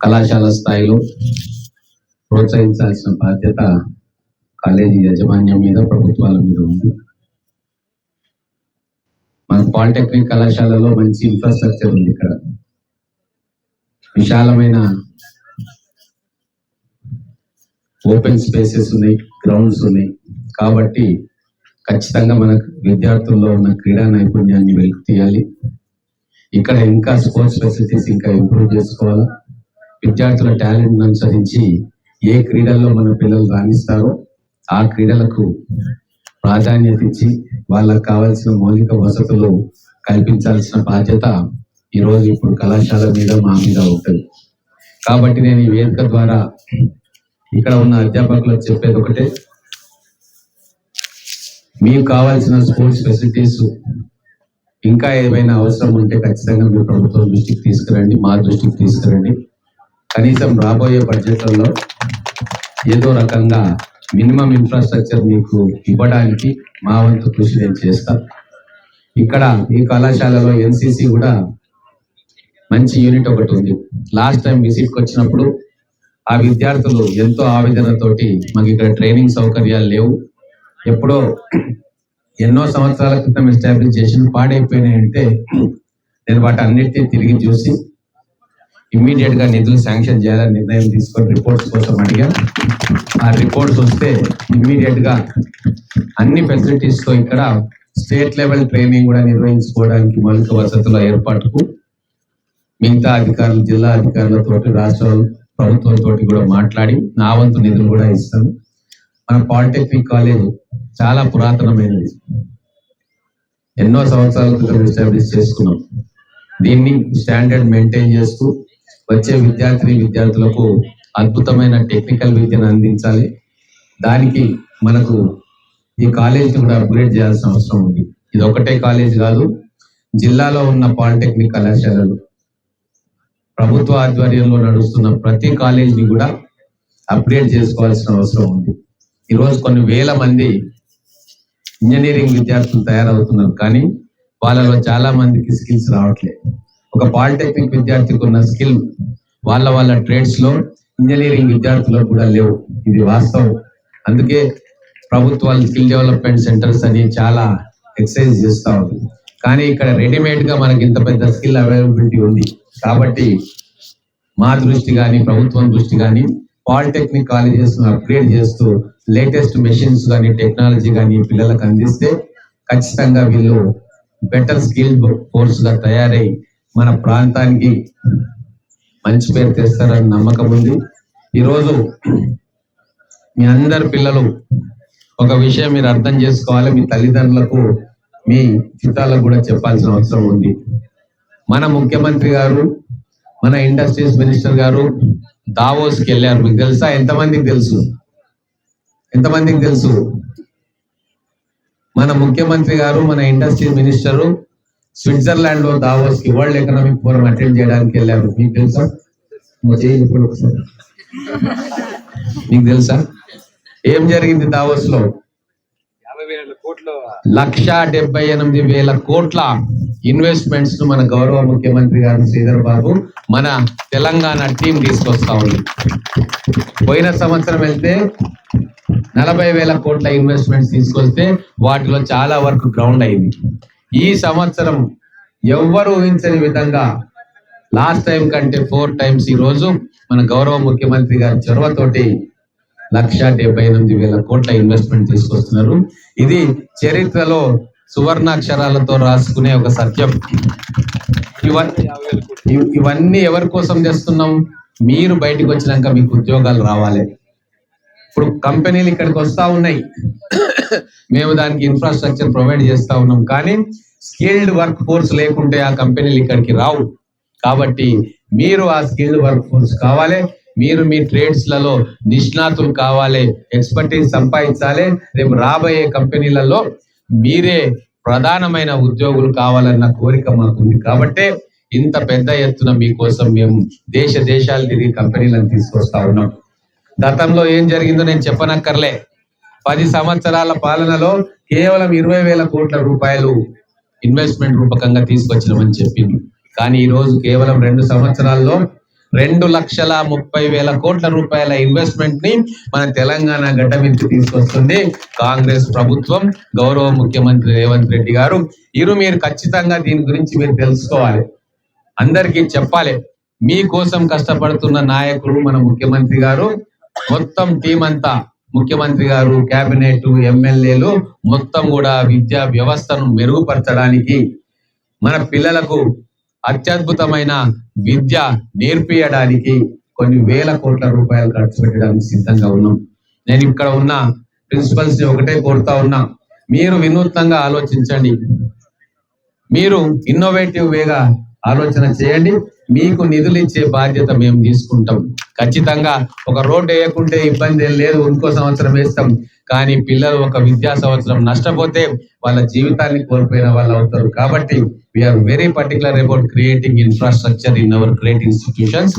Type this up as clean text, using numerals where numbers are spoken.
కళాశాల స్థాయిలో ప్రోత్సహించాల్సిన బాధ్యత కాలేజీ యాజమాన్యం మీద, ప్రభుత్వాల మీద ఉంది. మన పాలిటెక్నిక్ కళాశాలలో మంచి ఇన్ఫ్రాస్ట్రక్చర్ ఉంది. ఇక్కడ విశాలమైన ఓపెన్ స్పేసెస్ ఉన్నాయి, గ్రౌండ్స్ ఉన్నాయి. కాబట్టి ఖచ్చితంగా మనకు విద్యార్థుల్లో ఉన్న క్రీడా నైపుణ్యాన్ని వెలికి తీయాలి. ఇక్కడ ఇంకా స్పోర్ట్స్ ఫెసిలిటీస్ ఇంకా ఇంప్రూవ్ చేసుకోవాలి. విద్యార్థుల టాలెంట్ అనుసరించి ఏ క్రీడల్లో మన పిల్లలు రాణిస్తారో ఆ క్రీడలకు ప్రాధాన్యత ఇచ్చి వాళ్ళకు కావాల్సిన మౌలిక వసతులు కల్పించాల్సిన బాధ్యత ఈరోజు ఇప్పుడు కళాశాల మీద మా మీద ఉంటుంది. కాబట్టి నేను ఈ వేదిక ద్వారా ఇక్కడ ఉన్న అధ్యాపకులకు చెప్పేది ఒకటే, మీకు కావాల్సిన స్పోర్ట్స్ ఫెసిలిటీస్ ఇంకా ఏమైనా అవసరం ఉంటే ఖచ్చితంగా మీ ప్రభుత్వం దృష్టికి తీసుకురండి, మా దృష్టికి తీసుకురండి. కనీసం రాబోయే బడ్జెట్లలో ఏదో రకంగా మినిమం ఇన్ఫ్రాస్ట్రక్చర్ మీకు ఇవ్వడానికి మా వంతు కృషి నేను చేస్తా. ఇక్కడ ఈ కళాశాలలో ఎన్సిసి కూడా మంచి యూనిట్ ఒకటి ఉంది. లాస్ట్ టైం విజిట్కి వచ్చినప్పుడు ఆ విద్యార్థులు ఎంతో ఆవేదనతోటి మాకు ఇక్కడ ట్రైనింగ్ సౌకర్యాలు లేవు, ఎప్పుడో ఎన్నో సంవత్సరాల క్రితం ఎస్టాబ్లిష్ చేసిన పాడైపోయినాయంటే నేను వాటి అన్నిటినీ తిరిగి చూసి ఇమ్మీడియట్ గా నిధులు శాంక్షన్ చేయాలని నిర్ణయం తీసుకొని రిపోర్ట్స్ కోసం అడిగా. ఆ రిపోర్ట్స్ వస్తే ఇమ్మీడియట్ గా అన్ని ఫెసిలిటీస్ తో ఇక్కడ స్టేట్ లెవెల్ ట్రైనింగ్ కూడా నిర్వహించుకోవడానికి మౌలిక వసతుల ఏర్పాటుకు మిగతా అధికారులు, జిల్లా అధికారులతో, రాష్ట్ర ప్రభుత్వంతో కూడా మాట్లాడి నా వంతు నిధులు కూడా ఇస్తాను. మన పాలిటెక్నిక్ కాలేజ్ చాలా పురాతనమైనది, ఎన్నో సంవత్సరాల క్రితం ఎస్టాబ్లిష్ చేసుకున్నాం. దీన్ని స్టాండర్డ్ మెయింటైన్ చేస్తూ వచ్చే విద్యార్థులకు అద్భుతమైన టెక్నికల్ విద్యను అందించాలి. దానికి మనకు ఈ కాలేజ్ కూడా అప్గ్రేడ్ చేయాల్సిన అవసరం ఉంది. ఇది ఒకటే కాలేజ్ కాదు, జిల్లాలో ఉన్న పాలిటెక్నిక్ కళాశాలలు, ప్రభుత్వ ఆధ్వర్యంలో నడుస్తున్న ప్రతి కాలేజీని కూడా అప్గ్రేడ్ చేసుకోవాల్సిన అవసరం ఉంది. ఈరోజు కొన్ని వేల మంది ఇంజనీరింగ్ విద్యార్థులు తయారవుతున్నారు, కానీ వాళ్ళలో చాలా మందికి స్కిల్స్ రావట్లేదు. ఒక పాలిటెక్నిక్ విద్యార్థికి ఉన్న స్కిల్ వాళ్ళ ట్రేడ్స్ లో ఇంజనీరింగ్ విద్యార్థులకు కూడా లేవు. ఇది వాస్తవం. అందుకే ప్రభుత్వాలు స్కిల్ డెవలప్మెంట్ సెంటర్స్ అని చాలా ఎక్సర్సైజ్ చేస్తూ ఉంది. కానీ ఇక్కడ రెడీమేడ్ గా మనకి ఇంత పెద్ద స్కిల్ అవైలబిలిటీ ఉంది. కాబట్టి మా దృష్టి కానీ, ప్రభుత్వం దృష్టి కానీ, పాలిటెక్నిక్ కాలేజెస్ అప్గ్రేడ్ చేస్తూ లేటెస్ట్ మెషిన్స్ కానీ, టెక్నాలజీ కానీ పిల్లలకు అందిస్తే ఖచ్చితంగా వీళ్ళు బెటర్ స్కిల్ ఫోర్స్ గా తయారై మన ప్రాంతానికి మంచి పేరు తెస్తారని నమ్మకం ఉంది. ఈరోజు మీ అందరి పిల్లలు ఒక విషయం మీరు అర్థం చేసుకోవాలి, మీ తల్లిదండ్రులకు, మీ చుట్టాలకు కూడా చెప్పాల్సిన అవసరం ఉంది. మన ముఖ్యమంత్రి గారు, మన ఇండస్ట్రీస్ మినిస్టర్ గారు దావోస్కి వెళ్ళారు. మీకు తెలుసా? ఎంతమందికి తెలుసు? ఎంతమందికి తెలుసు? మన ముఖ్యమంత్రి గారు, మన ఇండస్ట్రీస్ మినిస్టరు స్విట్జర్లాండ్ లో దావోస్ కి వరల్డ్ ఎకనామిక్ ఫోరం అటెండ్ చేయడానికి వెళ్ళారు. మీకు తెలుసా? మీకు తెలుసా ఏం జరిగింది దావోస్ లో? 1,78,000 కోట్ల ఇన్వెస్ట్మెంట్స్ ను మన గౌరవ ముఖ్యమంత్రి గారు శ్రీధర్ బాబు మన తెలంగాణ టీం తీసుకొస్తా ఉంది. పోయిన సంవత్సరం వెళ్తే 40,000 కోట్ల ఇన్వెస్ట్మెంట్స్ తీసుకొస్తే వాటిలో చాలా వరకు గ్రౌండ్ అయింది. ఈ సంవత్సరం ఎవ్వరు ఊహించని విధంగా లాస్ట్ టైం కంటే 4 times ఈ రోజు మన గౌరవ ముఖ్యమంత్రి గారి చొరవతోటి 1,78,000 కోట్ల ఇన్వెస్ట్మెంట్ తీసుకొస్తున్నారు. ఇది చరిత్రలో సువర్ణాక్షరాలతో రాసుకునే ఒక సత్యం. ఇవన్నీ ఎవరి కోసం చేస్తున్నాం? మీరు బయటకు వచ్చినాక మీకు ఉద్యోగాలు రావాలి. ఇప్పుడు కంపెనీలు ఇక్కడికి వస్తా ఉన్నాయి, మేము దానికి ఇన్ఫ్రాస్ట్రక్చర్ ప్రొవైడ్ చేస్తా ఉన్నాం, కానీ స్కిల్డ్ వర్క్ ఫోర్స్ లేకుంటే ఆ కంపెనీలు ఇక్కడికి రావు. కాబట్టి మీరు ఆ స్కిల్డ్ వర్క్ ఫోర్స్ కావాలి, మీరు మీ ట్రేడ్స్ లలో నిష్ణాతులు కావాలి, ఎక్స్పర్టీస్ సంపాదించాలి. రేపు రాబోయే కంపెనీలలో మీరే ప్రధానమైన ఉద్యోగులు కావాలన్న కోరిక మాకుంది. కాబట్టి ఇంత పెద్ద ఎత్తున మీకోసం మేము దేశాలు తిరిగి కంపెనీలను తీసుకొస్తా ఉన్నాం. గతంలో ఏం జరిగిందో నేను చెప్పనక్కర్లే. 10 సంవత్సరాల పాలనలో కేవలం 20,000 కోట్ల రూపాయలు ఇన్వెస్ట్మెంట్ రూపకంగా తీసుకొచ్చినామని చెప్పింది. కానీ ఈ రోజు కేవలం 2 సంవత్సరాల్లో 2,30,000 కోట్ల రూపాయల ఇన్వెస్ట్మెంట్ ని మన తెలంగాణ గడ్డ మీద తీసుకొస్తుంది కాంగ్రెస్ ప్రభుత్వం, గౌరవ ముఖ్యమంత్రి రేవంత్ రెడ్డి గారు. మీరు ఖచ్చితంగా దీని గురించి మీరు తెలుసుకోవాలి, అందరికీ చెప్పాలి. మీకోసం కష్టపడుతున్న నాయకులు మన ముఖ్యమంత్రి గారు, మొత్తం టీం అంతా, ముఖ్యమంత్రి గారు, కేబినెట్, ఎమ్మెల్యేలు మొత్తం కూడా విద్యా వ్యవస్థను మెరుగుపరచడానికి, మన పిల్లలకు అత్యద్భుతమైన విద్య నేర్పియడానికి కొన్ని వేల కోట్ల రూపాయలు ఖర్చు పెట్టడానికి సిద్ధంగా ఉన్నాం. నేను ఇక్కడ ఉన్న ప్రిన్సిపల్స్ ని ఒకటే కోరుతా ఉన్నా, మీరు వినూత్నంగా ఆలోచించండి, మీరు ఇన్నోవేటివ్ వేగా ఆలోచన చేయండి. మీకు నిధులు ఇచ్చే బాధ్యత మేము తీసుకుంటాం. ఖచ్చితంగా ఒక రోడ్డు వేయకుంటే ఇబ్బంది ఏం లేదు, ఇంకో సంవత్సరం వేస్తాం. కానీ పిల్లలు ఒక విద్యా సంవత్సరం నష్టపోతే వాళ్ళ జీవితాన్ని కోల్పోయిన వాళ్ళు అవుతారు. కాబట్టి we are very particular about creating infrastructure in our great institutions.